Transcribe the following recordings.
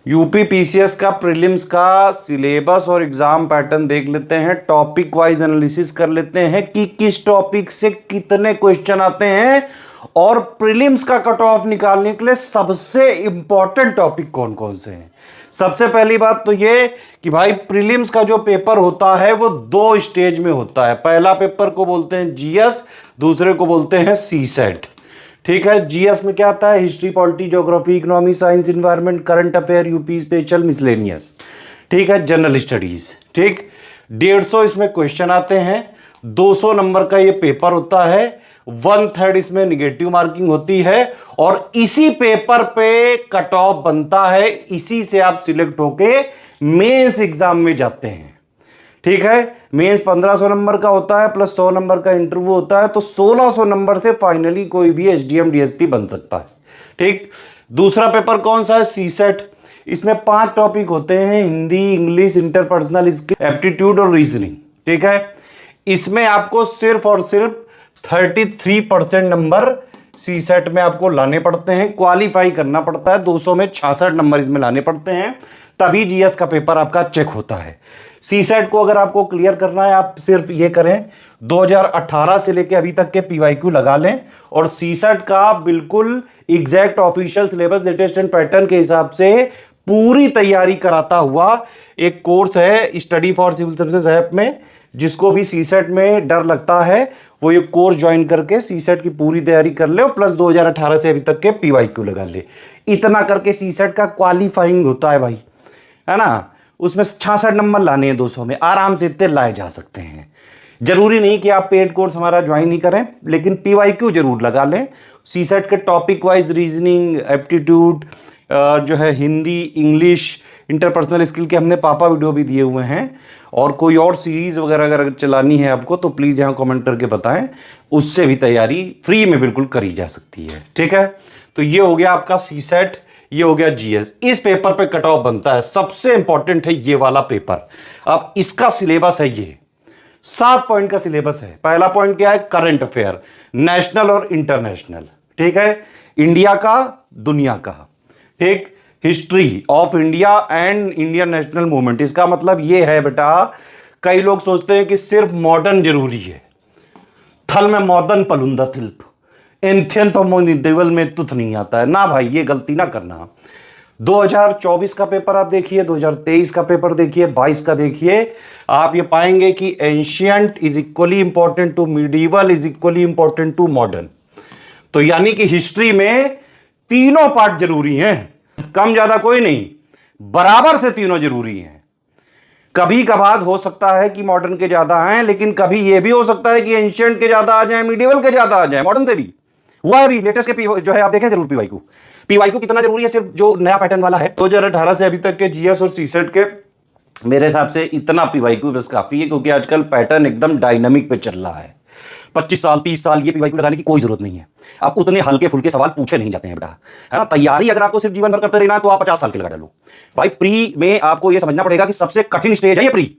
UP PCS का prelims का syllabus और एग्जाम पैटर्न देख लेते हैं, टॉपिक वाइज एनालिसिस कर लेते हैं कि किस टॉपिक से कितने क्वेश्चन आते हैं और प्रीलिम्स का कट ऑफ निकालने के लिए सबसे इंपॉर्टेंट टॉपिक कौन कौन से हैं। सबसे पहली बात तो ये कि भाई प्रीलिम्स का जो पेपर होता है वो दो स्टेज में होता है। पहला पेपर को बोलते हैं जीएस, दूसरे को बोलते हैं सीसेट। ठीक है, जीएस में क्या आता है? History, polity, geography, economy, science, environment, current affair, UP special, miscellaneous. ठीक है, जनरल स्टडीज। ठीक, 150 इसमें क्वेश्चन आते हैं, 200 नंबर का ये पेपर होता है, 1/3 इसमें निगेटिव मार्किंग होती है और इसी पेपर पे कट ऑफ बनता है। इसी से आप सिलेक्ट होके मेंस एग्जाम में जाते हैं। ठीक है, मेंस 1500 नंबर का होता है प्लस 100 नंबर का इंटरव्यू होता है, तो 1600 नंबर से फाइनली कोई भी एसडीएम डीएसपी बन सकता है। ठीक, दूसरा पेपर कौन सा है? सीसेट। इसमें 5 टॉपिक होते हैं, Hindi, English, interpersonal skill, aptitude और रीजनिंग। ठीक है, इसमें आपको सिर्फ और सिर्फ 33% नंबर सीसेट में आपको लाने पड़ते हैं, क्वालिफाई करना पड़ता है। 200 में 66 नंबर इसमें लाने पड़ते हैं, तभी जीएस का पेपर आपका चेक होता है। सीसेट को अगर आपको क्लियर करना है, आप सिर्फ ये करें, 2018 से लेके अभी तक के पीवाईक्यू लगा लें और सीसेट का बिल्कुल exact official syllabus, latest and pattern के हिसाब से पूरी तैयारी कराता हुआ एक कोर्स है study for civil services app में। जिसको भी सीसेट में डर लगता है वो ये कोर्स ज्वाइन करके सीसेट की पूरी तैयारी कर ले और प्लस 2018 से अभी तक के पीवाईक्यू लगा ले। इतना करके सीसेट का क्वालिफाइंग होता है भाई, है ना। उसमें 66 नंबर लाने हैं, 200 में आराम से इतने लाए जा सकते हैं। जरूरी नहीं कि आप पेड कोर्स हमारा ज्वाइन ही करें, लेकिन पीवाईक्यू जरूर लगा लें। सीसेट के टॉपिक वाइज रीजनिंग, एप्टीट्यूड, जो है हिंदी, इंग्लिश, इंटरपर्सनल स्किल के हमने पापा वीडियो भी दिए हुए हैं। और कोई और सीरीज वगैरह अगर चलानी है आपको तो प्लीज़ यहाँ कमेंट करके बताएं, उससे भी तैयारी फ्री में बिल्कुल करी जा सकती है। ठीक है, तो ये हो गया आपका सीसेट, ये हो गया जीएस। इस पेपर पे कट ऑफ बनता है, सबसे इंपॉर्टेंट है ये वाला पेपर। अब इसका सिलेबस है ये 7 पॉइंट का सिलेबस है। पहला पॉइंट क्या है? करंट अफेयर, नेशनल और इंटरनेशनल। ठीक है, इंडिया का, दुनिया का। ठीक, history of India and Indian national movement. इसका मतलब यह है बेटा, कई लोग सोचते हैं कि सिर्फ मॉडर्न जरूरी है, थल में मॉडर्न पलुंदा थिल्प, एंथियन तो देवल में तुथ नहीं आता है ना भाई, ये गलती ना करना। 2024 का पेपर आप देखिए, 2023 का पेपर देखिए, 22 का देखिए, आप ये पाएंगे कि ancient is equally important to medieval, is equally important to modern. तो यानी कि हिस्ट्री में तीनों पार्ट जरूरी हैं, कम ज्यादा कोई नहीं, बराबर से तीनों जरूरी हैं। कभी कभार हो सकता है कि मॉडर्न के ज्यादा आए, लेकिन कभी यह भी हो सकता है कि एंशियंट के ज्यादा आ जाए, मिडिवल के ज्यादा आ जाए, मॉडर्न से भी हुआ है। अभी लेटेस्ट के जो है आप देखें जरूर पीवाईक्यू। पीवाईक्यू कितना जरूरी है, सिर्फ जो नया पैटर्न वाला है 2018 से अभी तक के जीएस और सीसेट के, मेरे हिसाब से इतना पीवाईक्यू बस काफी है, क्योंकि आजकल पैटर्न एकदम डायनामिक पे चल रहा है। 25 साल 30 साल ये पीवाईक्यू लगाने की कोई जरूरत नहीं है। आप उतने हल्के फुल्के सवाल पूछे नहीं जाते हैं बेटा, है ना। तैयारी अगर आपको सिर्फ जीवन भर करते रहना है तो आप 50 साल के लगा डालो भाई। प्री में आपको यह समझना पड़ेगा कि सबसे कठिन स्टेज है ये प्री।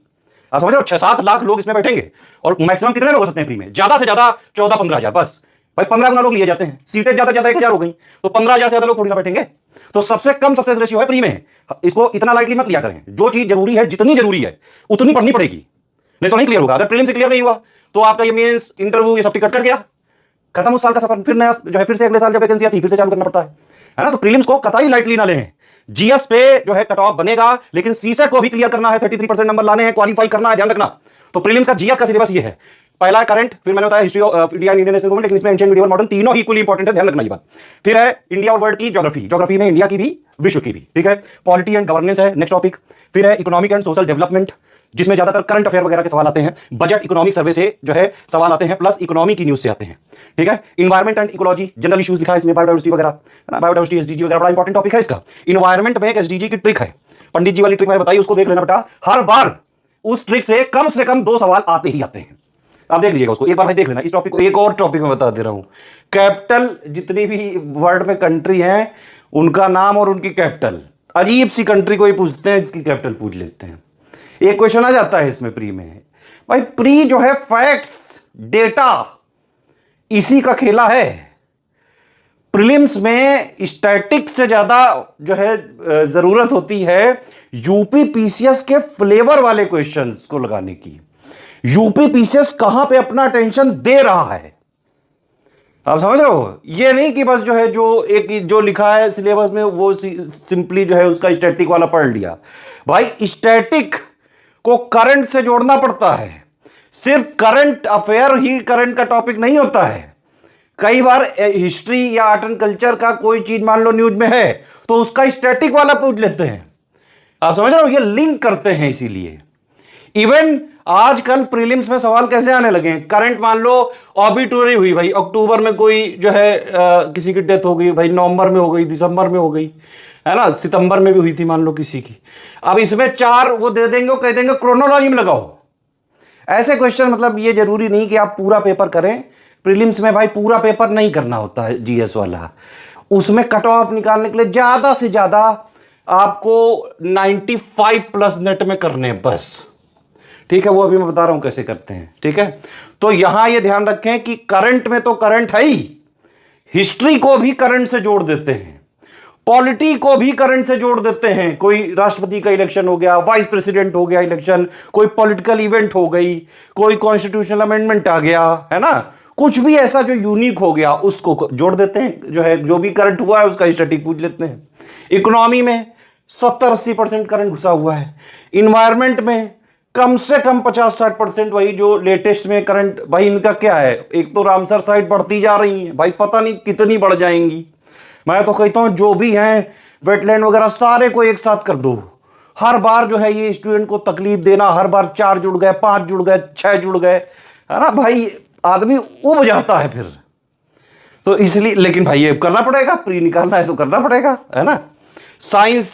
आप समझ रहे हो, 6-7 लाख लोग इसमें बैठेंगे और मैक्सिमम कितने लोग हो सकते हैं प्री में? ज्यादा से ज्यादा 14-15 हजार, बस भाई 15 गुना लोग लिए जाते हैं। सीटें ज्यादा ज्यादा 1000 हो गई, तो 15,000 से ज्यादा लोग थोड़ी ना बैठेंगे। तो सबसे कम सक्सेस रेशियो है प्री में। इसको इतना लाइटली मत लिया करें। जो चीज जरूरी है, जितनी जरूरी है उतनी पढ़नी पड़ेगी, नहीं तो नहीं क्लियर होगा। अगर प्रीलिम से क्लियर नहीं हुआ तो आपका ये मेंस, इंटरव्यू, ये सब टिकट कट गया, खत्म उस साल का सफर। फिर नया जो है, फिर से अगले साल जब वैकेंसी आती है फिर से चालू करना पड़ता है ना। तो प्रीलिम्स को कतई लाइटली ना लें। जीएस पे जो है कट ऑफ बनेगा, लेकिन सीसेट को भी क्लियर करना है, 33% नंबर लाने हैं, क्वालिफाई करना है, ध्यान रखना। तो प्रीलिम्स का जीएस का सिलेबस ये है। पहला है करंट, फिर मैंने बताया history of India, Indian national movement, लेकिन इसमें एंशिएंट, मिडिवल, मॉडर्न तीनों ही इक्वली इंपॉर्टेंट है, ध्यान रखना ये बात। फिर है इंडिया और वर्ल्ड की ज्योग्राफी, ज्योग्राफी में इंडिया की भी विश्व की भी। ठीक है, पॉलिटी एंड गवर्नेंस है नेक्स्ट टॉपिक। फिर है इकोनॉमिक एंड सोशल डेवलपमेंट, जिसमें ज्यादातर करंट अफेयर वगैरह के सवाल आते हैं, बजट, इकोनॉमिक सर्वे से जो है सवाल आते हैं, प्लस इकोनॉमी की न्यूज से आते हैं। ठीक है, environment and ecology, general issues लिखा है इसमें, बायोडाइवर्सिटी वगैरह, बायोडाइवर्सिटी, एसडीजी वगैरह, बड़ा इंपॉर्टेंट टॉपिक है इसका। इन्वायरमेंट में एक एसडीजी की ट्रिक है, पंडित जी वाली ट्रिक मैंने बताई, उसको देख लेना बेटा। हर बार उस ट्रिक से कम 2 सवाल आते ही आते हैं। आप देख लीजिएगा उसको एक बार भाई, देख लेना इस टॉपिक को। एक और टॉपिक में बता दे रहा हूं, कैपिटल, जितनी भी वर्ल्ड में कंट्री हैं उनका नाम और उनकी कैपिटल। अजीब सी कंट्री को ही पूछते हैं, जिसकी कैपिटल पूछ लेते हैं। एक क्वेश्चन आ जाता है इसमें प्री में भाई। प्री जो है फैक्ट्स, डेटा, इसी का खेला है। प्रीलिम्स में स्टैटिक से ज्यादा जो है जरूरत होती है यूपी पीसीएस के फ्लेवर वाले क्वेश्चंस को लगाने की। यूपी पीसीएस कहां पे अपना अटेंशन दे रहा है, आप समझ रहे हो? ये नहीं कि बस जो है जो एक जो लिखा है सिलेबस में वो सिंपली जो है उसका स्टैटिक वाला पढ़ लिया। भाई स्टैटिक को करंट से जोड़ना पड़ता है। सिर्फ करंट अफेयर ही करंट का टॉपिक नहीं होता है। कई बार हिस्ट्री या आर्ट एंड कल्चर का कोई चीज मान लो न्यूज में है तो उसका स्टैटिक वाला पूछ लेते हैं। आप समझ रहे हो? ये लिंक करते हैं। इसीलिए इवन आजकल प्रीलिम्स में सवाल कैसे आने लगे हैं, करंट मान लो ऑबिटोरी हुई भाई, अक्टूबर में कोई जो है किसी की डेथ हो गई भाई, नवंबर में हो गई, दिसंबर में हो गई, है ना, सितंबर में भी हुई थी मान लो किसी की। अब इसमें 4 वो दे देंगे, कह देंगे क्रोनोलॉजी में लगाओ। ऐसे क्वेश्चन, मतलब ये जरूरी नहीं कि आप पूरा पेपर करें। प्रीलिम्स में भाई पूरा पेपर नहीं करना होता है जीएस वाला। उसमें कट ऑफ निकालने के लिए ज्यादा से ज्यादा आपको 95 प्लस नेट में करने हैं बस। ठीक है, वो अभी मैं बता रहा हूं कैसे करते हैं। ठीक है, तो यहां ये ध्यान रखें कि करंट में तो करंट है ही, हिस्ट्री को भी करंट से जोड़ देते हैं, पॉलिटी को भी करंट से जोड़ देते हैं। कोई राष्ट्रपति का इलेक्शन हो गया, वाइस प्रेसिडेंट हो गया इलेक्शन, कोई पॉलिटिकल इवेंट हो गई, कोई कॉन्स्टिट्यूशनल अमेंडमेंट आ गया, है ना, कुछ भी ऐसा जो यूनिक हो गया उसको जोड़ देते हैं। जो है जो भी करंट हुआ है उसका स्टैटिक पूछ लेते हैं। इकोनॉमी में 70-80% करंट घुसा हुआ है। इन्वायरमेंट में कम से कम 50-60% वही जो लेटेस्ट में करंट। भाई इनका क्या है, एक तो रामसर साइट बढ़ती जा रही है भाई, पता नहीं कितनी बढ़ जाएंगी। मैं तो कहता हूं जो भी हैं वेटलैंड वगैरह सारे को एक साथ कर दो। हर बार जो है ये स्टूडेंट को तकलीफ देना, हर बार 4 जुड़ गए, 5 जुड़ गए, 6 जुड़ गए, है ना भाई, आदमी उब जाता है फिर। तो इसलिए, लेकिन भाई ये करना पड़ेगा, प्री निकालना है तो करना पड़ेगा, है ना। साइंस,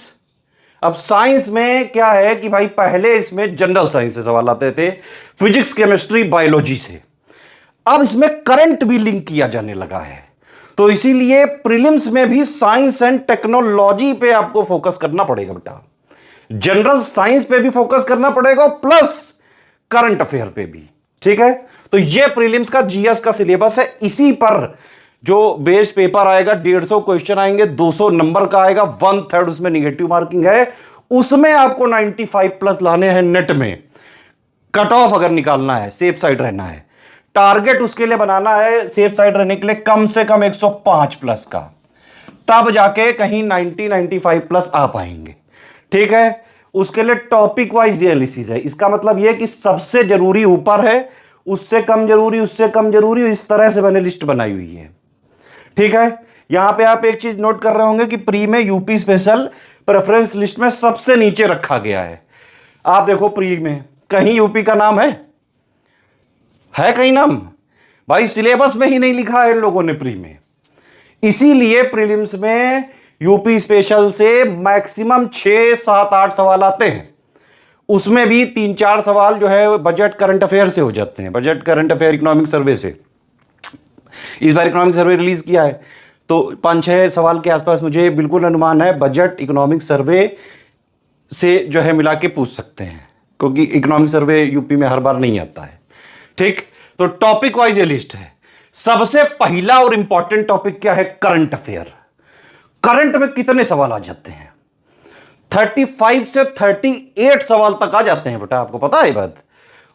अब साइंस में क्या है कि भाई पहले इसमें जनरल साइंस से सवाल आते थे, फिजिक्स, केमिस्ट्री, बायोलॉजी से। अब इसमें करंट भी लिंक किया जाने लगा है। तो इसीलिए प्रीलिम्स में भी साइंस एंड टेक्नोलॉजी पे आपको फोकस करना पड़ेगा बेटा। जनरल साइंस पे भी फोकस करना पड़ेगा प्लस करंट अफेयर पे भी। ठीक है, तो ये प्रीलिम्स का जीएस का सिलेबस है। इसी पर जो बेस्ड पेपर आएगा, 150 क्वेश्चन आएंगे, 200 नंबर का आएगा, 1/3 उसमें निगेटिव मार्किंग है। उसमें आपको 95 प्लस लाने हैं नेट में। कट ऑफ अगर निकालना है, सेफ साइड रहना है, टारगेट उसके लिए बनाना है सेफ साइड रहने के लिए कम से कम 105 प्लस का, तब जाके कहीं 90-95 प्लस आ पाएंगे। ठीक है, उसके लिए टॉपिक वाइज एनालिसिस है। इसका मतलब यह कि सबसे जरूरी ऊपर है, उससे कम जरूरी, उससे कम जरूरी, इस तरह से मैंने लिस्ट बनाई हुई है। ठीक है, यहां पे आप एक चीज नोट कर रहे होंगे कि प्री में यूपी स्पेशल प्रेफरेंस लिस्ट में सबसे नीचे रखा गया है। आप देखो प्री में कहीं यूपी का नाम है कहीं नाम? भाई सिलेबस में ही नहीं लिखा है इन लोगों ने प्री में। इसीलिए प्रीलिम्स में यूपी स्पेशल से मैक्सिमम 6, 7, 8 सवाल आते हैं। उसमें भी 3-4 सवाल जो है बजट करंट अफेयर से हो जाते हैं, budget current affair economic survey से। इस बार इकोनॉमिक सर्वे रिलीज किया है तो 5-6 सवाल के आसपास मुझे बिल्कुल अनुमान है बजट इकोनॉमिक सर्वे से जो है मिला के पूछ सकते हैं, क्योंकि इकोनॉमिक सर्वे यूपी में हर बार नहीं आता है। ठीक, तो टॉपिक वाइज ये लिस्ट है। सबसे पहला और इंपॉर्टेंट टॉपिक क्या है? Current affair. करंट में कितने सवाल आ जाते हैं? 35 से 38 सवाल तक आ जाते हैं बेटा, आपको पता है बात।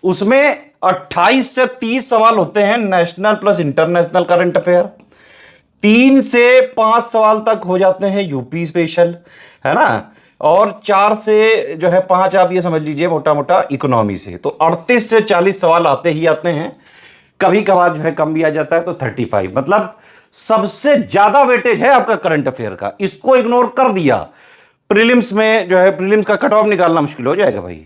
उसमें 28 से 30 सवाल होते हैं national plus international current affair, 3 से 5 सवाल तक हो जाते हैं यूपी स्पेशल, है ना, और 4 से जो है 5 आप ये समझ लीजिए मोटा मोटा इकोनॉमी से। तो 38 से 40 सवाल आते ही आते हैं, कभी कभार जो है कम भी आ जाता है तो 35। मतलब सबसे ज्यादा वेटेज है आपका करंट अफेयर का। इसको इग्नोर कर दिया प्रीलिम्स में जो है प्रीलिम्स का कट ऑफ निकालना मुश्किल हो जाएगा भाई।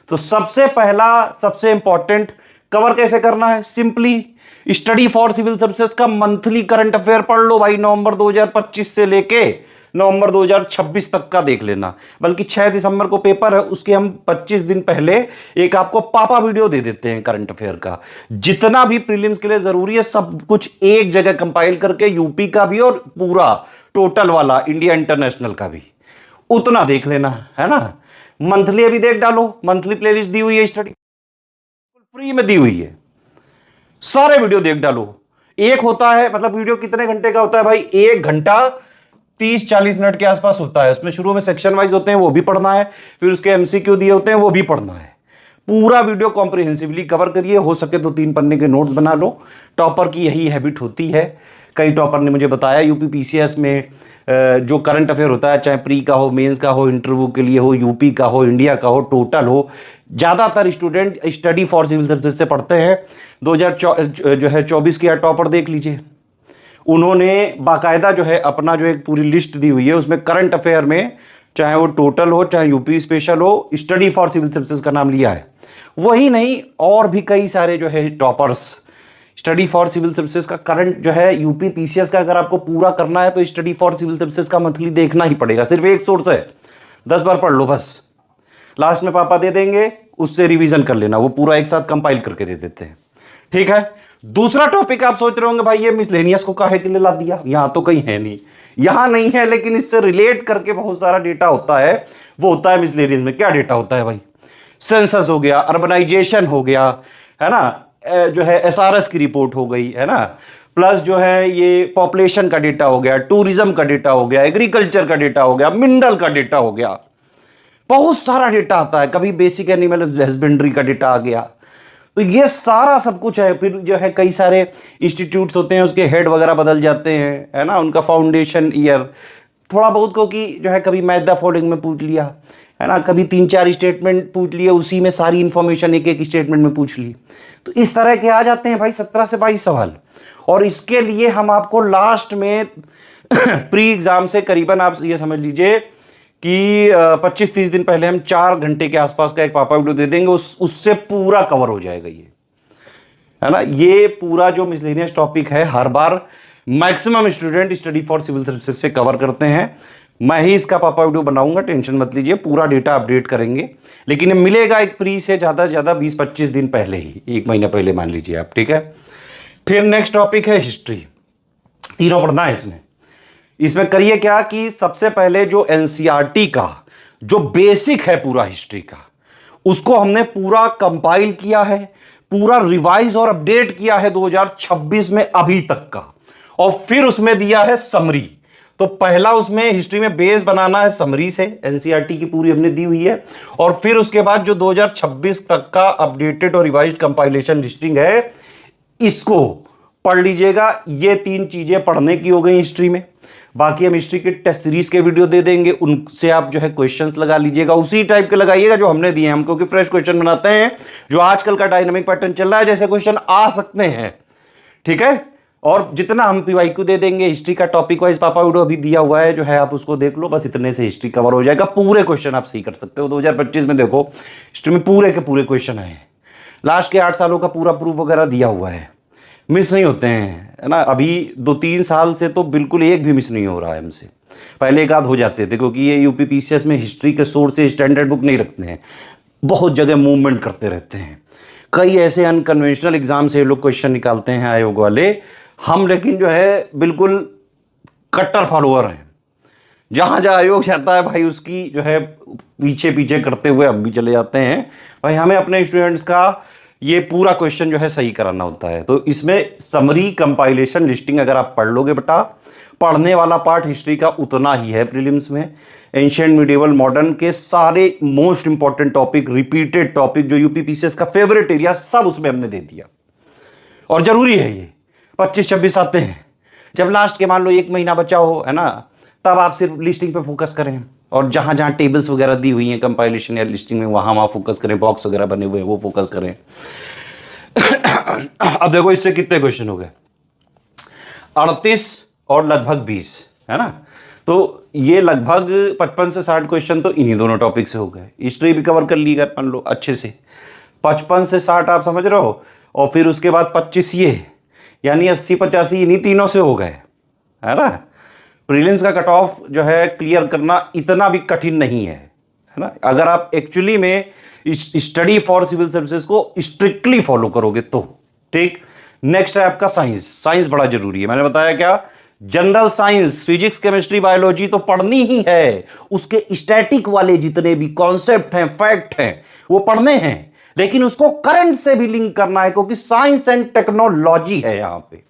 तो सबसे पहला सबसे इंपॉर्टेंट कवर कैसे करना है? Simply study for civil services का मंथली करंट अफेयर पढ़ लो भाई। नवंबर 2025 से लेके नवंबर 2026 तक का देख लेना। बल्कि 6 दिसंबर को पेपर है, उसके हम 25 दिन पहले एक आपको पापा वीडियो दे देते हैं करंट अफेयर का। जितना भी प्रीलिम्स के लिए जरूरी है सब कुछ एक जगह कंपाइल करके, यूपी का भी और पूरा टोटल वाला इंडिया इंटरनेशनल का भी, उतना देख लेना, है ना। मंथली अभी देख डालो, मंथली प्लेलिस्ट दी हुई है, स्टडी फ्री में दी हुई है, सारे वीडियो देख डालो। एक होता है, मतलब वीडियो कितने घंटे का होता है भाई, 1 घंटा 30-40 मिनट के आसपास होता है। उसमें शुरू में सेक्शन वाइज होते हैं, वो भी पढ़ना है, फिर उसके एमसीक्यू दिए होते हैं, वो भी पढ़ना है। पूरा वीडियो कॉम्प्रिहेंसिवली कवर करिए, हो सके तो 3 पन्ने के नोट्स बना लो। टॉपर की यही हैबिट होती है। कई टॉपर ने मुझे बताया यूपी पीसीएस में जो करंट अफेयर होता है, चाहे प्री का हो, मेंस का हो, इंटरव्यू के लिए हो, यूपी का हो, इंडिया का हो, टोटल हो, ज्यादातर student study for civil services से पढ़ते हैं। 2024 की टॉपर देख लीजिए, उन्होंने बाकायदा जो है अपना जो एक पूरी लिस्ट दी हुई है, उसमें करंट अफेयर में चाहे वो टोटल हो, चाहे यूपी स्पेशल हो, स्टडी फॉर सिविल सर्विसेज का नाम लिया है। वही नहीं, और भी कई सारे जो है toppers study for civil services का करंट जो है यूपी पीसीएस का अगर आपको पूरा करना है तो स्टडी फॉर सिविल सर्विसेज का मंथली देखना ही पड़ेगा। सिर्फ एक सोर्स है, 10 बार पढ़ लो बस, लास्ट में पापा दे देंगे, उससे रिवीजन कर लेना, वो पूरा एक साथ कंपाइल करके दे देते हैं। ठीक है। दूसरा टॉपिक आप सोच रहे होंगे भाई ये मिसलेनियस को काहे के लिए ला दिया, यहां तो कहीं है नहीं, यहां नहीं है, लेकिन इससे रिलेट करके बहुत सारा डेटा होता है। वो होता है मिसलेनियस में। क्या डेटा होता है भाई? सेंसस हो गया, अर्बनाइजेशन हो गया, है ना, जो है एसआरएस की रिपोर्ट हो गई, है ना, प्लस जो है ये पॉपुलेशन का डेटा हो गया, टूरिज्म का डेटा हो गया, एग्रीकल्चर का डेटा हो गया, मिनरल का डेटा हो गया, बहुत सारा डेटा आता है। कभी बेसिक एनिमल हस्बेंड्री का डेटा आ गया। तो ये सारा सब कुछ है। फिर जो है कई सारे इंस्टीट्यूट्स होते हैं, उसके हेड वगैरह बदल जाते हैं, है ना, उनका फाउंडेशन ईयर थोड़ा बहुत को कि जो है कभी मैथ द फॉलोइंग में पूछ लिया, है ना, कभी 3-4 स्टेटमेंट पूछ लिए, उसी में सारी इंफॉर्मेशन एक एक स्टेटमेंट में पूछ ली। तो इस तरह के आ जाते हैं भाई 17 से 22 सवाल। और इसके लिए हम आपको लास्ट में प्री एग्जाम से करीबन आप ये समझ लीजिए कि 25-30 दिन पहले हम 4 घंटे के आसपास का एक पापा वीडियो दे देंगे, उससे पूरा कवर हो जाएगा ये, है ना। ये पूरा जो मिसलेनियस टॉपिक है हर बार maximum student study for civil services से कवर करते हैं। मैं ही इसका पापा वीडियो बनाऊंगा, टेंशन मत लीजिए, पूरा डेटा अपडेट करेंगे। लेकिन ये मिलेगा एक प्री से ज़्यादा से ज़्यादा 20-25 दिन पहले ही, 1 महीना पहले मान लीजिए आप। ठीक है। फिर नेक्स्ट टॉपिक है हिस्ट्री। तीनों पढ़ना है इसमें। इसमें करिए क्या कि सबसे पहले जो एनसीईआरटी का जो बेसिक है पूरा हिस्ट्री का, उसको हमने पूरा कंपाइल किया है, पूरा रिवाइज और अपडेट किया है 2026 में अभी तक का, और फिर उसमें दिया है समरी। तो पहला उसमें हिस्ट्री में बेस बनाना है समरी से, एनसीईआरटी की पूरी हमने दी हुई है, और फिर उसके बाद जो 2026 तक का अपडेटेड और रिवाइज्ड कंपाइलेशन लिस्टिंग है, इसको पढ़ लीजिएगा। ये 3 चीजें पढ़ने की हो गई हिस्ट्री में। बाकी हम हिस्ट्री के टेस्ट सीरीज के वीडियो दे देंगे, उनसे आप जो है क्वेश्चंस लगा लीजिएगा, उसी टाइप के लगाइएगा जो हमने दिए हैं। हम क्योंकि फ्रेश क्वेश्चन बनाते हैं, जो आजकल का डायनामिक पैटर्न चल रहा है, जैसे क्वेश्चन आ सकते हैं। ठीक है। और जितना हम पीवाईक्यू दे देंगे हिस्ट्री का टॉपिक वाइज पापा वीडियो अभी दिया हुआ है, जो है आप उसको देख लो, बस इतने से हिस्ट्री कवर हो जाएगा। पूरे क्वेश्चन आप सही कर सकते हो। 2025 में देखो हिस्ट्री में पूरे के पूरे क्वेश्चन आए हैं, लास्ट के 8 सालों का पूरा प्रूफ वगैरह दिया हुआ है, मिस नहीं होते हैं, है ना। अभी 2-3 साल से तो बिल्कुल एक भी मिस नहीं हो रहा है हमसे। पहले एक आध हो जाते थे, क्योंकि ये यूपी पीसीएस में हिस्ट्री के सोर्स से स्टैंडर्ड बुक नहीं रखते हैं, बहुत जगह मूवमेंट करते रहते हैं। कई ऐसे अनकन्वेंशनल एग्जाम से ये लोग क्वेश्चन निकालते हैं आयोग वाले। हम लेकिन जो है बिल्कुल कट्टर फॉलोअर हैं, जहां जहां आयोग जाता है भाई उसकी जो है पीछे पीछे करते हुए हम भी चले जाते हैं। भाई हमें अपने स्टूडेंट्स का ये पूरा क्वेश्चन जो है सही कराना होता है। तो इसमें समरी, कंपाइलेशन, लिस्टिंग अगर आप पढ़ लोगे बेटा, पढ़ने वाला पार्ट हिस्ट्री का उतना ही है प्रीलिम्स में। एंशिएंट, मिडिवल, मॉडर्न के सारे most important topic, repeated topic, जो यूपी पीसीएस का फेवरेट एरिया, सब उसमें हमने दे दिया। और जरूरी है ये 25-26 आते हैं, जब लास्ट के मान लो 1 महीना बचा हो, है ना, तब आप सिर्फ लिस्टिंग पे फोकस करें, और जहां जहां टेबल्स वगैरह दी हुई हैं कंपाइलेशन या लिस्टिंग में, वहां फोकस करें, बॉक्स वगैरह बने हुए हैं वो फोकस करें। अब देखो इससे कितने क्वेश्चन हो गए, 38 और लगभग 20, है ना। तो ये लगभग 55 से 60 क्वेश्चन तो इन्हीं दोनों टॉपिक से हो गए। हिस्ट्री भी कवर कर ली मान लो अच्छे से, 55 से 60 आप समझ रहे हो, और फिर उसके बाद 25 ये, यानी 80-85 इन्हीं तीनों से हो गए, है ना। प्रीलिम्स का कट ऑफ जो है क्लियर करना इतना भी कठिन नहीं है ना, अगर आप एक्चुअली में स्टडी फॉर सिविल सर्विसेज को स्ट्रिक्टली फॉलो करोगे तो। ठीक। नेक्स्ट है आपका साइंस। साइंस बड़ा जरूरी है, मैंने बताया क्या, general science, physics, chemistry, biology तो पढ़नी ही है, उसके स्टैटिक वाले जितने भी कॉन्सेप्ट हैं, फैक्ट हैं, वो पढ़ने हैं, लेकिन उसको करंट से भी लिंक करना है, क्योंकि साइंस एंड टेक्नोलॉजी है यहां पे।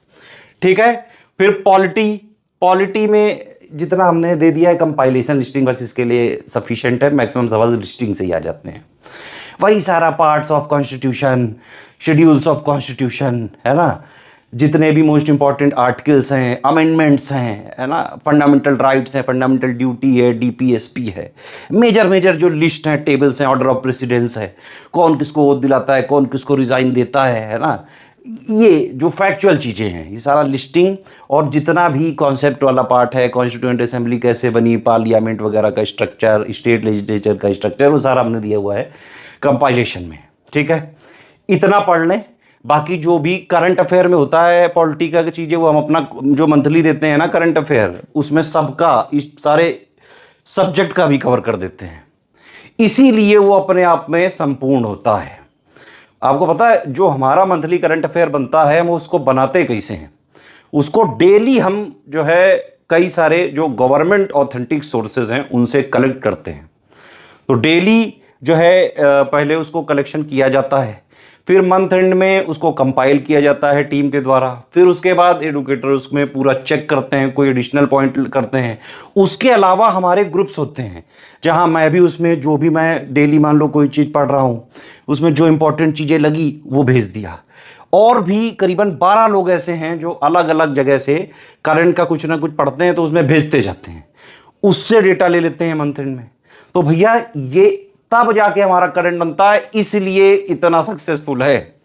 ठीक है। फिर पॉलिटी, पॉलिटी में जितना हमने दे दिया है कंपाइलेशन लिस्टिंग बस इसके लिए सफिशिएंट है, मैक्सिमम सवाल लिस्टिंग से ही आ जाते हैं। वही सारा parts of constitution, schedules of constitution, है ना, जितने भी मोस्ट इंपॉर्टेंट आर्टिकल्स हैं, अमेंडमेंट्स हैं, है ना, फंडामेंटल राइट्स हैं, फंडामेंटल ड्यूटी है, डीपीएसपी है, मेजर मेजर जो लिस्ट हैं, टेबल्स हैं, ऑर्डर ऑफ प्रेसिडेंस है, कौन किसको वोट दिलाता है, कौन किसको रिजाइन देता है ना, ये जो फैक्चुअल चीज़ें हैं, ये सारा लिस्टिंग, और जितना भी कॉन्सेप्ट वाला पार्ट है, कॉन्स्टिट्यूएंट असेंबली कैसे बनी, पार्लियामेंट वगैरह का स्ट्रक्चर, स्टेट लेजिस्लेचर का स्ट्रक्चर, वो सारा हमने दिया हुआ है कंपाइलेशन में। ठीक है, इतना पढ़ लें। बाकी जो भी करंट अफेयर में होता है पॉलिटिकल की चीज़ें, वो हम अपना जो मंथली देते हैं ना करंट अफेयर, उसमें सबका, इस सारे सब्जेक्ट का भी कवर कर देते हैं, इसीलिए वो अपने आप में संपूर्ण होता है। आपको पता है जो हमारा मंथली करंट अफेयर बनता है, हम उसको बनाते कैसे हैं? उसको डेली हम जो है कई सारे जो गवर्नमेंट ऑथेंटिक सोर्सेज हैं उनसे कलेक्ट करते हैं। तो डेली जो है पहले उसको कलेक्शन किया जाता है, फिर मंथ एंड में उसको कंपाइल किया जाता है टीम के द्वारा, फिर उसके बाद एडुकेटर उसमें पूरा चेक करते हैं, कोई एडिशनल पॉइंट करते हैं। उसके अलावा हमारे ग्रुप्स होते हैं जहां मैं भी उसमें जो भी मैं डेली मान लो कोई चीज़ पढ़ रहा हूं, उसमें जो इंपॉर्टेंट चीज़ें लगी वो भेज दिया। और भी करीबन 12 लोग ऐसे हैं जो अलग अलग जगह से करंट का कुछ ना कुछ पढ़ते हैं तो उसमें भेजते जाते हैं, उससे डेटा ले लेते हैं मंथ एंड में। तो भैया ये तब जाके हमारा करंट बनता है, इसलिए इतना सक्सेसफुल है।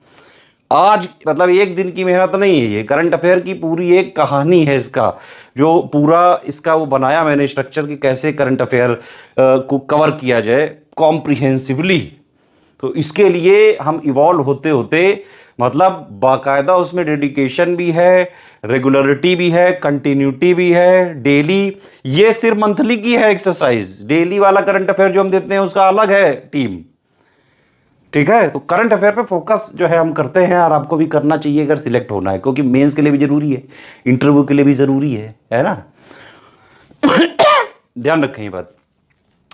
आज मतलब एक दिन की मेहनत नहीं है, ये करंट अफेयर की पूरी एक कहानी है इसका, जो पूरा इसका वो बनाया मैंने स्ट्रक्चर कि कैसे करंट अफेयर को कवर किया जाए कॉम्प्रिहेंसिवली। तो इसके लिए हम इवॉल्व होते होते मतलब बाकायदा उसमें डेडिकेशन भी है, रेगुलरिटी भी है, कंटिन्यूटी भी है, डेली। ये सिर्फ मंथली की है एक्सरसाइज, डेली वाला करंट अफेयर जो हम देते हैं उसका अलग है टीम। ठीक है, तो करंट अफेयर पे फोकस जो है हम करते हैं, और आपको भी करना चाहिए अगर सिलेक्ट होना है, क्योंकि मेंस के लिए भी जरूरी है, इंटरव्यू के लिए भी जरूरी है ना। ध्यान रखें ये बात।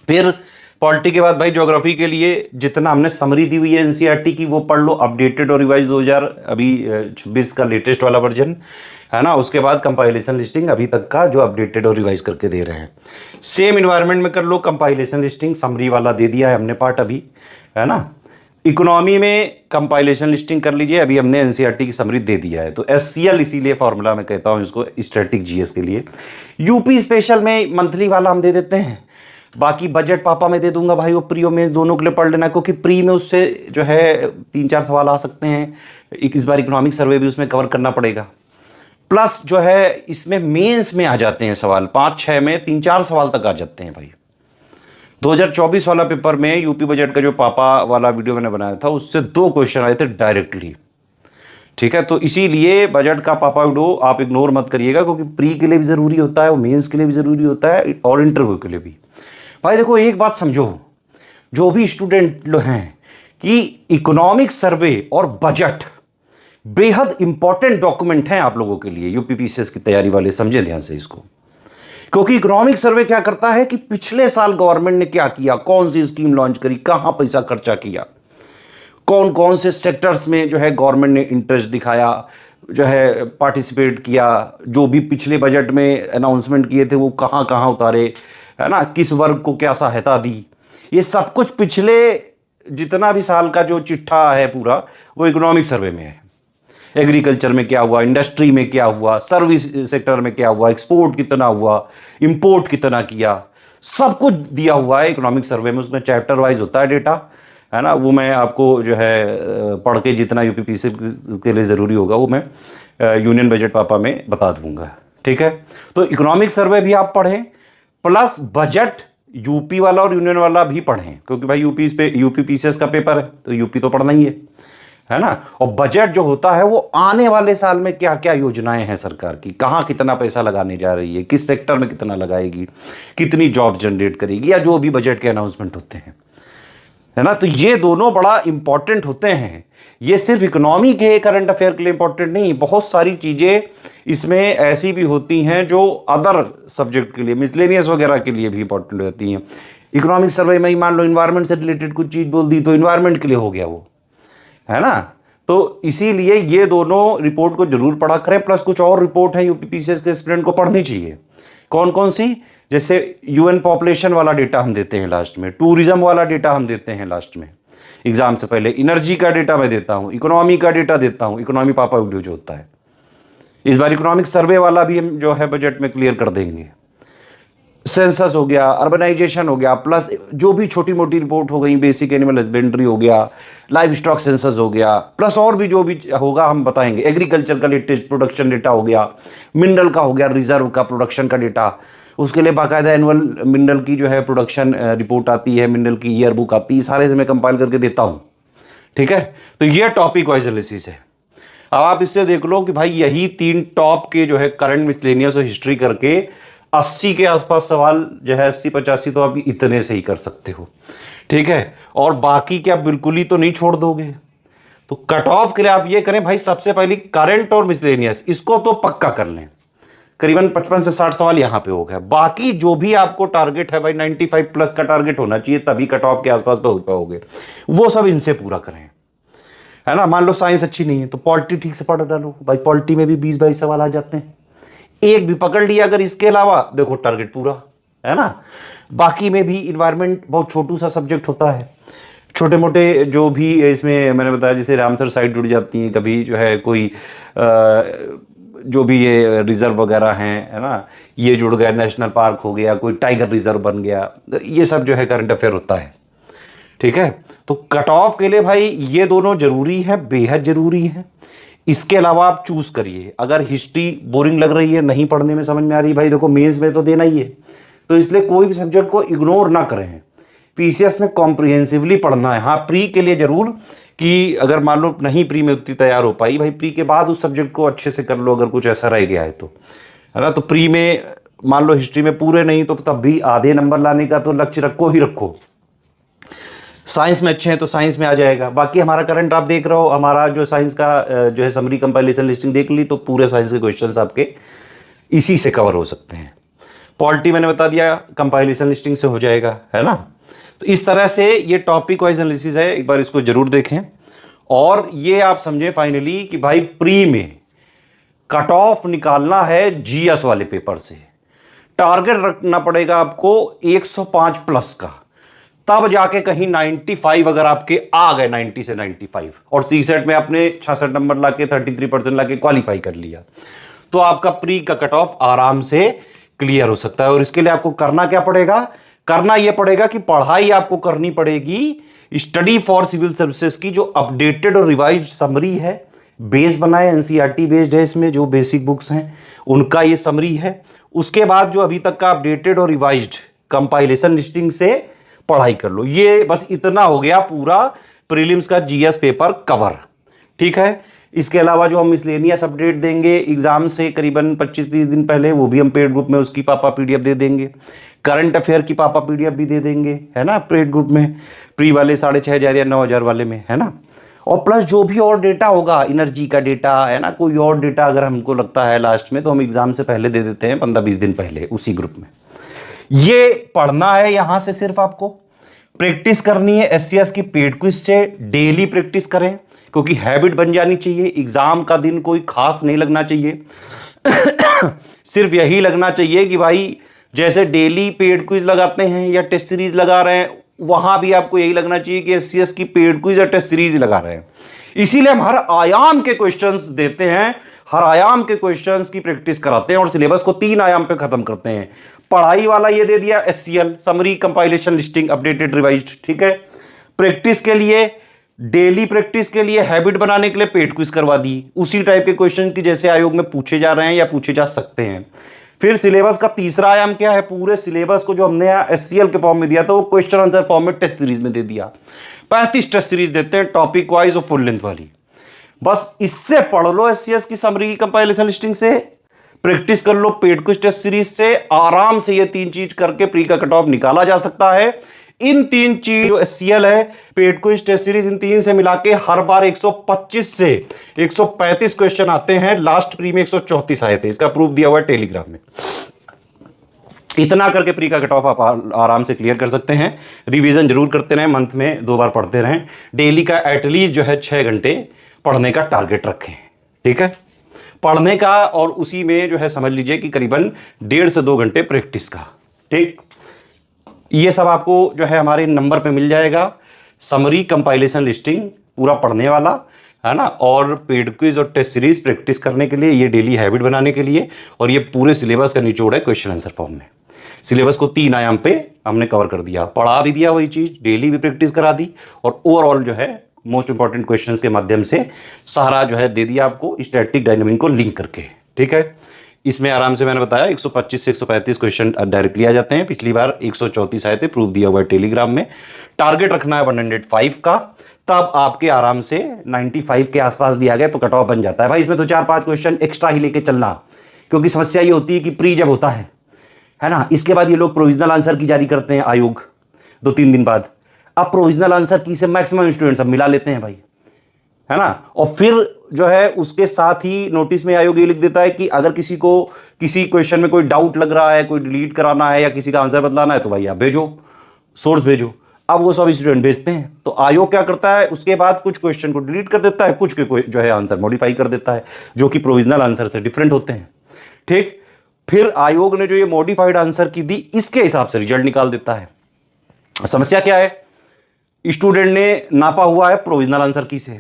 फिर पॉलिटी के बाद भाई ज्योग्राफी के लिए जितना हमने समरी दी हुई है एनसीईआरटी की वो पढ़ लो, अपडेटेड और रिवाइज 2026 का लेटेस्ट वाला वर्जन है ना। उसके बाद कंपाइलेशन लिस्टिंग अभी तक का जो अपडेटेड और रिवाइज करके दे रहे हैं। सेम इन्वायरमेंट में कर लो कंपाइलेशन लिस्टिंग, समरी वाला दे दिया है हमने पार्ट अभी, है ना। इकोनॉमी में कंपाइलेशन लिस्टिंग कर लीजिए, अभी हमने एनसीईआरटी की समरी दे दिया है। तो एससीएल इसीलिए फॉर्मूला में कहता हूं इसको, स्टैटिक जीएस के लिए। यूपी स्पेशल में मंथली वाला हम दे देते हैं, बाकी बजट पापा में दे दूंगा भाई, वो प्रियो में दोनों के लिए पढ़ लेना, क्योंकि प्री में उससे जो है 3-4 सवाल आ सकते हैं। इस बार इकोनॉमिक सर्वे भी उसमें कवर करना पड़ेगा, प्लस जो है इसमें मेंस में आ जाते हैं सवाल, 5-6 में 3-4 सवाल तक आ जाते हैं भाई। 2024 वाला पेपर में यूपी बजट का जो पापा वाला वीडियो मैंने बनाया था उससे 2 क्वेश्चन आए थे डायरेक्टली। ठीक है, तो इसीलिए बजट का पापा वीडियो आप इग्नोर मत करिएगा, क्योंकि प्री के लिए भी जरूरी होता है, वो मेंस के लिए भी जरूरी होता है, और इंटरव्यू के लिए भी। भाई देखो एक बात समझो, जो भी स्टूडेंट लोग हैं, कि इकोनॉमिक सर्वे और बजट बेहद इंपॉर्टेंट डॉक्यूमेंट हैं आप लोगों के लिए, यूपीपीसीएस की तैयारी वाले समझे ध्यान से इसको। क्योंकि इकोनॉमिक सर्वे क्या करता है कि पिछले साल गवर्नमेंट ने क्या किया, कौन सी स्कीम लॉन्च करी, कहां पैसा खर्चा किया, कौन कौन से सेक्टर्स में जो है गवर्नमेंट ने इंटरेस्ट दिखाया, जो है पार्टिसिपेट किया, जो भी पिछले बजट में अनाउंसमेंट किए थे वो कहां कहां उतारे, है ना, किस वर्ग को क्या सहायता दी। ये सब कुछ पिछले जितना भी साल का जो चिट्ठा है पूरा, वो इकोनॉमिक सर्वे में है। एग्रीकल्चर में क्या हुआ, इंडस्ट्री में क्या हुआ, सर्विस सेक्टर में क्या हुआ, एक्सपोर्ट कितना हुआ, इंपोर्ट कितना किया, सब कुछ दिया हुआ है इकोनॉमिक सर्वे में। उसमें चैप्टर वाइज होता है डेटा, है ना। वो मैं आपको जो है पढ़ के जितना यूपीपीसी के लिए ज़रूरी होगा वो मैं यूनियन बजट पापा में बता दूंगा। ठीक है, तो इकोनॉमिक सर्वे भी आप पढ़ें, प्लस बजट यूपी वाला और यूनियन वाला भी पढ़ें, क्योंकि भाई यूपीपीसीएस का पेपर है तो यूपी तो पढ़ना ही है ना। और बजट जो होता है वो आने वाले साल में क्या क्या योजनाएं हैं सरकार की, कहाँ कितना पैसा लगाने जा रही है, किस सेक्टर में कितना लगाएगी, कितनी जॉब जनरेट करेगी, या जो भी बजट के अनाउंसमेंट होते हैं, है ना। तो ये दोनों बड़ा इंपॉर्टेंट होते हैं। ये सिर्फ इकोनॉमी के करंट अफेयर के लिए इंपॉर्टेंट नहीं, बहुत सारी चीज़ें इसमें ऐसी भी होती हैं जो अदर सब्जेक्ट के लिए, मिसलेनियस वगैरह के लिए भी इंपॉर्टेंट होती हैं। इकोनॉमिक सर्वे में ही मान लो इन्वायरमेंट से रिलेटेड कुछ चीज़ बोल दी तो इन्वायरमेंट के लिए हो गया वो, है ना। तो इसीलिए ये दोनों रिपोर्ट को जरूर पढ़ा करें, प्लस कुछ और रिपोर्ट है यूपीपीसीएस के स्टूडेंट को पढ़नी चाहिए। कौन कौन सी? जैसे यूएन पॉपुलेशन वाला डेटा हम देते हैं लास्ट में, टूरिज्म वाला डेटा हम देते हैं लास्ट में एग्जाम से पहले, एनर्जी का डेटा मैं देता हूं, इकोनॉमी का डेटा देता हूं, इकोनॉमी पापा वीडियो जो होता है। इस बार इकोनॉमिक सर्वे वाला भी हम जो है बजट में क्लियर कर देंगे। सेंसस हो गया, अर्बनाइजेशन हो गया, प्लस जो भी छोटी मोटी रिपोर्ट हो गई, बेसिक एनिमल हस्बेंड्री हो गया, लाइव स्टॉक सेंसस हो गया, प्लस और भी जो भी होगा हम बताएंगे। एग्रीकल्चर का लेटेस्ट प्रोडक्शन डेटा हो गया, मिनरल का हो गया, रिजर्व का प्रोडक्शन का डेटा, उसके लिए बाकायदा एनुअल मिनरल की जो है प्रोडक्शन रिपोर्ट आती है, मिनरल की ईयर बुक आती है, सारे से मैं कंपाइल करके देता हूँ। ठीक है, तो ये टॉपिक वाइज एनालिसिस है। अब आप इससे देख लो कि भाई यही 3 टॉप के जो है करंट मिसलेनियस और हिस्ट्री करके 80 के आसपास सवाल जो है 80-85 तो आप इतने से ही कर सकते हो। ठीक है, और बाकी क्या बिल्कुल ही तो नहीं छोड़ दोगे। तो कट ऑफ के लिए आप ये करें भाई, सबसे पहले करंट और मिसलेनियस इसको तो पक्का कर लें, करीबन 55 से 60 सवाल यहां पे हो गया। बाकी जो भी आपको टारगेट है भाई 95 प्लस का टारगेट होना चाहिए, तभी कट ऑफ के आसपास पहुंच पाओगे, वो सब इनसे पूरा करें, है ना। मान लो साइंस अच्छी नहीं है तो पॉलिटी ठीक से पढ़ डालो भाई, पॉलिटी में भी 20-22 सवाल आ जाते हैं, एक भी पकड़ लिया अगर, इसके अलावा देखो टारगेट पूरा, है ना। बाकी में भी इन्वायरमेंट बहुत छोटू सा सब्जेक्ट होता है, छोटे मोटे जो भी इसमें मैंने बताया, जैसे रामसर साइट जुड़ जाती है, कभी जो है कोई जो भी ये रिजर्व वगैरह हैं, है ना, ये जुड़ गया, नेशनल पार्क हो गया, कोई टाइगर रिजर्व बन गया, ये सब जो है करंट अफेयर होता है। ठीक है, तो कट ऑफ के लिए भाई ये दोनों जरूरी है, बेहद जरूरी है। इसके अलावा आप चूज करिए, अगर हिस्ट्री बोरिंग लग रही है, नहीं पढ़ने में समझ में आ रही, भाई देखो मेंस में तो देना ही है, तो इसलिए कोई भी सब्जेक्ट को इग्नोर ना करें, पीसीएस में कॉम्प्रिहेंसिवली पढ़ना है। हाँ, प्री के लिए जरूर कि अगर मान लो नहीं प्री में उतनी तैयार हो पाई, भाई प्री के बाद उस सब्जेक्ट को अच्छे से कर लो, अगर कुछ ऐसा रह गया है तो, है ना। तो प्री में मान लो हिस्ट्री में पूरे नहीं तो तब भी आधे नंबर लाने का तो लक्ष्य रखो ही रखो। साइंस में अच्छे हैं तो साइंस में आ जाएगा। बाकी हमारा करंट आप देख रहे हो, हमारा जो साइंस का जो है समरी कंपाइलेशन लिस्टिंग देख ली, तो पूरे साइंस के क्वेश्चंस आपके इसी से कवर हो सकते हैं। पॉलिटी मैंने बता दिया, कंपाइलेशन लिस्टिंग से हो जाएगा, है ना। तो इस तरह से ये टॉपिक वाइज एनालिसिस है, एक बार इसको जरूर देखें। और ये आप समझें फाइनली कि भाई प्री में कट ऑफ निकालना है जीएस वाले पेपर से, टारगेट रखना पड़ेगा आपको 105 प्लस का, तब जाके कहीं 95 अगर आपके आ गए, 90 से 95, और सीसेट में आपने 66 नंबर लाके 33% लाके क्वालिफाई कर लिया, तो आपका प्री का कट ऑफ आराम से क्लियर हो सकता है। और इसके लिए आपको करना क्या पड़ेगा? करना यह पड़ेगा कि पढ़ाई आपको करनी पड़ेगी स्टडी फॉर सिविल सर्विसेज की, जो अपडेटेड और रिवाइज्ड समरी है, बेस बनाए, एनसीईआरटी बेस्ड है, इसमें जो बेसिक बुक्स हैं उनका ये समरी है। उसके बाद जो अभी तक का अपडेटेड और रिवाइज्ड कंपाइलेशन लिस्टिंग से पढ़ाई कर लो। ये बस इतना हो गया पूरा प्रीलिम्स का जीएस पेपर कवर। ठीक है, इसके अलावा जो हम मिसलेनियस अपडेट देंगे एग्जाम से करीबन 25-30 दिन पहले, वो भी हम पेड ग्रुप में उसकी पापा पीडीएफ दे देंगे। करंट अफेयर की पापा पीडीएफ भी दे देंगे, है ना, पेड ग्रुप में, प्री वाले 6,500 या 9,000 वाले में, है ना। और प्लस जो भी और डेटा होगा, एनर्जी का डेटा, है ना, कोई और डेटा अगर हमको लगता है लास्ट में, तो हम एग्जाम से पहले दे देते हैं 15-20 दिन पहले उसी ग्रुप में। ये पढ़ना है, यहां से सिर्फ आपको प्रैक्टिस करनी है एससीएस की पेड क्विज से। डेली प्रैक्टिस करें, क्योंकि हैबिट बन जानी चाहिए। एग्जाम का दिन कोई खास नहीं लगना चाहिए सिर्फ यही लगना चाहिए कि भाई जैसे डेली पेड क्विज लगाते हैं या टेस्ट सीरीज लगा रहे हैं, वहां भी आपको यही लगना चाहिए कि एससीएस की पेड क्विज या टेस्ट सीरीज लगा रहे हैं। इसीलिए हम हर आयाम के क्वेश्चंस देते हैं, हर आयाम के क्वेश्चंस की प्रैक्टिस कराते हैं और सिलेबस को 3 आयाम पे खत्म करते हैं। पढ़ाई वाला ये दे दिया SCL, summary compilation listing updated revised. ठीक है, प्रैक्टिस के लिए, डेली प्रैक्टिस के लिए, हैबिट बनाने के लिए पेड क्विज करवा दी, उसी टाइप के क्वेश्चन की जैसे आयोग में पूछे जा रहे हैं या पूछे जा सकते हैं। फिर सिलेबस का तीसरा आयाम क्या है? पूरे सिलेबस को जो हमने एससीएल के फॉर्म में दिया था, वो क्वेश्चन आंसर फॉर्म में टेस्ट सीरीज में दे दिया। 35 टेस्ट सीरीज देते हैं, टॉपिक वाइज और फुल लेंथ वाली। बस इससे पढ़ लो एससीएस की समरी कंपाइलेशन लिस्टिंग से, प्रैक्टिस कर लो पेड क्विज टेस्ट सीरीज से। आराम से ये 3 चीज करके प्री का कट ऑफ निकाला जा सकता है। इन 3 चीज जो एससीएल है, पेड क्विज टेस्ट सीरीज, इन 3 से मिला के हर बार 125 से 135 क्वेश्चन आते हैं। लास्ट प्री में 134 आए थे, इसका प्रूफ दिया हुआ है टेलीग्राम में। इतना करके प्री का कट ऑफ आप आराम से क्लियर कर सकते हैं। रिवीजन जरूर करते रहें, मंथ में 2 बार पढ़ते रहें। डेली का एटलीस्ट जो है 6 घंटे पढ़ने का टारगेट रखें। ठीक है, पढ़ने का, और उसी में जो है समझ लीजिए कि करीबन 1.5 से 2 घंटे प्रैक्टिस का। ठीक, ये सब आपको जो है हमारे नंबर पे मिल जाएगा। समरी, कंपाइलेशन, लिस्टिंग, पूरा पढ़ने वाला है ना, और पेड क्विज और टेस्ट सीरीज प्रैक्टिस करने के लिए, ये डेली हैबिट बनाने के लिए, और ये पूरे सिलेबस का निचोड़ है क्वेश्चन आंसर फॉर्म में। सिलेबस को 3 आयाम पे हमने कवर कर दिया, पढ़ा भी दिया वही चीज, डेली भी प्रैक्टिस करा दी, और ओवरऑल जो है मोस्ट इंपॉर्टेंट क्वेश्चंस के माध्यम से सारा जो है दे दिया आपको स्टैटिक डायनामिक को लिंक करके। ठीक है, इसमें आराम से मैंने बताया 125 से 135 क्वेश्चन डायरेक्टली आ जाते हैं। पिछली बार 134 आए थे, प्रूफ दिया हुआ है टेलीग्राम में। टारगेट रखना है 105 का, तब आपके आराम से 95 के आसपास भी आ गए तो कट ऑफ बन जाता है। भाई इसमें तो 4-5 क्वेश्चन एक्स्ट्रा ही लेके चलना, क्योंकि समस्या ये होती है कि प्री जब होता है ना, इसके बाद ये लोग प्रोविजनल आंसर की जारी करते हैं आयोग 2-3 दिन बाद। अब प्रोविजनल आंसर की से मैक्सिमम स्टूडेंट सब मिला लेते हैं भाई, है ना, और फिर जो है उसके साथ ही नोटिस में आयोग ये लिख देता है कि अगर किसी को किसी क्वेश्चन में कोई डाउट लग रहा है, कोई डिलीट कराना है या किसी का आंसर बदलाना है, तो भाई आप भेजो, सोर्स भेजो। अब वो सब स्टूडेंट भेजते हैं, तो आयोग क्या करता है, उसके बाद कुछ क्वेश्चन को डिलीट कर देता है, कुछ के कोई जो है आंसर मॉडिफाई कर देता है, जो कि प्रोविजनल आंसर से डिफरेंट होते हैं। ठीक, फिर आयोग ने जो ये मॉडिफाइड आंसर की दी, इसके हिसाब से रिजल्ट निकाल देता है। समस्या क्या है, स्टूडेंट ने नापा हुआ है प्रोविजनल आंसर की से,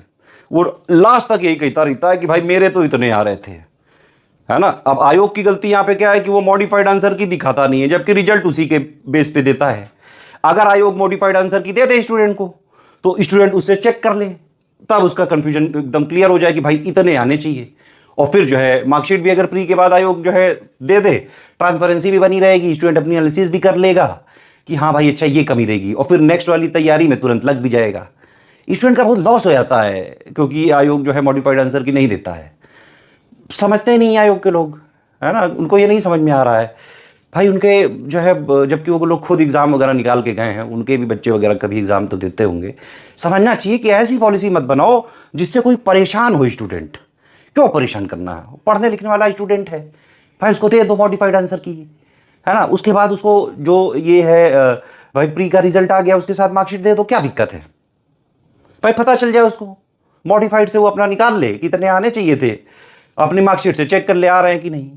वो लास्ट तक यही कहता रहता है कि भाई मेरे तो इतने आ रहे थे, है ना। अब आयोग की गलती यहां पे क्या है कि वो मॉडिफाइड आंसर की दिखाता नहीं है, जबकि रिजल्ट उसी के बेस पे देता है। अगर आयोग मॉडिफाइड आंसर की दे दे स्टूडेंट को, तो स्टूडेंट उससे चेक कर ले, तब उसका कंफ्यूजन एकदम क्लियर हो जाए कि भाई इतने आने चाहिए। और फिर जो है मार्कशीट भी अगर प्री के बाद आयोग जो है दे दे, ट्रांसपेरेंसी भी बनी रहेगी, स्टूडेंट अपनी एनालिसिस भी कर लेगा कि हाँ भाई अच्छा ये कमी रहेगी, और फिर नेक्स्ट वाली तैयारी में तुरंत लग भी जाएगा। स्टूडेंट का बहुत लॉस हो जाता है, क्योंकि आयोग जो है मॉडिफाइड आंसर की नहीं देता है। समझते ही नहीं आयोग के लोग, है ना, उनको ये नहीं समझ में आ रहा है भाई उनके जो है, जबकि वो लोग खुद एग्जाम वगैरह निकाल के गए हैं, उनके भी बच्चे वगैरह कभी एग्जाम तो देते होंगे। समझना चाहिए कि ऐसी पॉलिसी मत बनाओ जिससे कोई परेशान हो स्टूडेंट। क्यों परेशान करना है, पढ़ने लिखने वाला स्टूडेंट है भाई, उसको दे दो मॉडिफाइड आंसर की, है ना। उसके बाद उसको जो ये है भाई प्री का रिजल्ट आ गया, उसके साथ मार्कशीट दे दो, क्या दिक्कत है भाई, पता चल जाए उसको, मॉडिफाइड से वो अपना निकाल ले कितने आने चाहिए थे, अपनी मार्कशीट से चेक कर ले आ रहे हैं कि नहीं।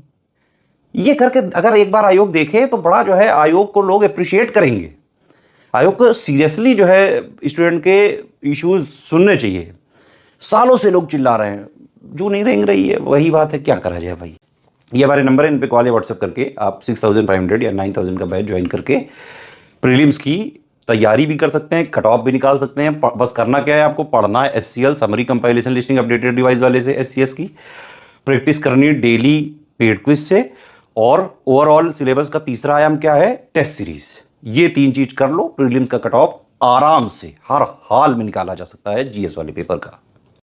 ये करके अगर एक बार आयोग देखे तो बड़ा जो है आयोग को लोग अप्रिशिएट करेंगे। आयोग को सीरियसली जो है स्टूडेंट के इश्यूज सुनने चाहिए। सालों से लोग चिल्ला रहे हैं, जो नहीं रेंग रही है, वही बात है, क्या करा जाए भाई। ये हमारे नंबर है, इन पे कॉल या व्हाट्सएप करके आप 6500 या 9000 का बैच ज्वाइन करके प्रीलिम्स की तैयारी भी कर सकते हैं, कट ऑफ भी निकाल सकते हैं। बस करना क्या है, आपको पढ़ना है SCL summary compilation listing updated device वाले से, SCS की प्रैक्टिस करनी है डेली पेड क्विज से, और ओवरऑल सिलेबस का तीसरा आयाम क्या है, टेस्ट सीरीज। ये 3 चीज कर लो, प्रीलिम्स का कट ऑफ आराम से हर हाल में निकाला जा सकता है GS वाले पेपर का।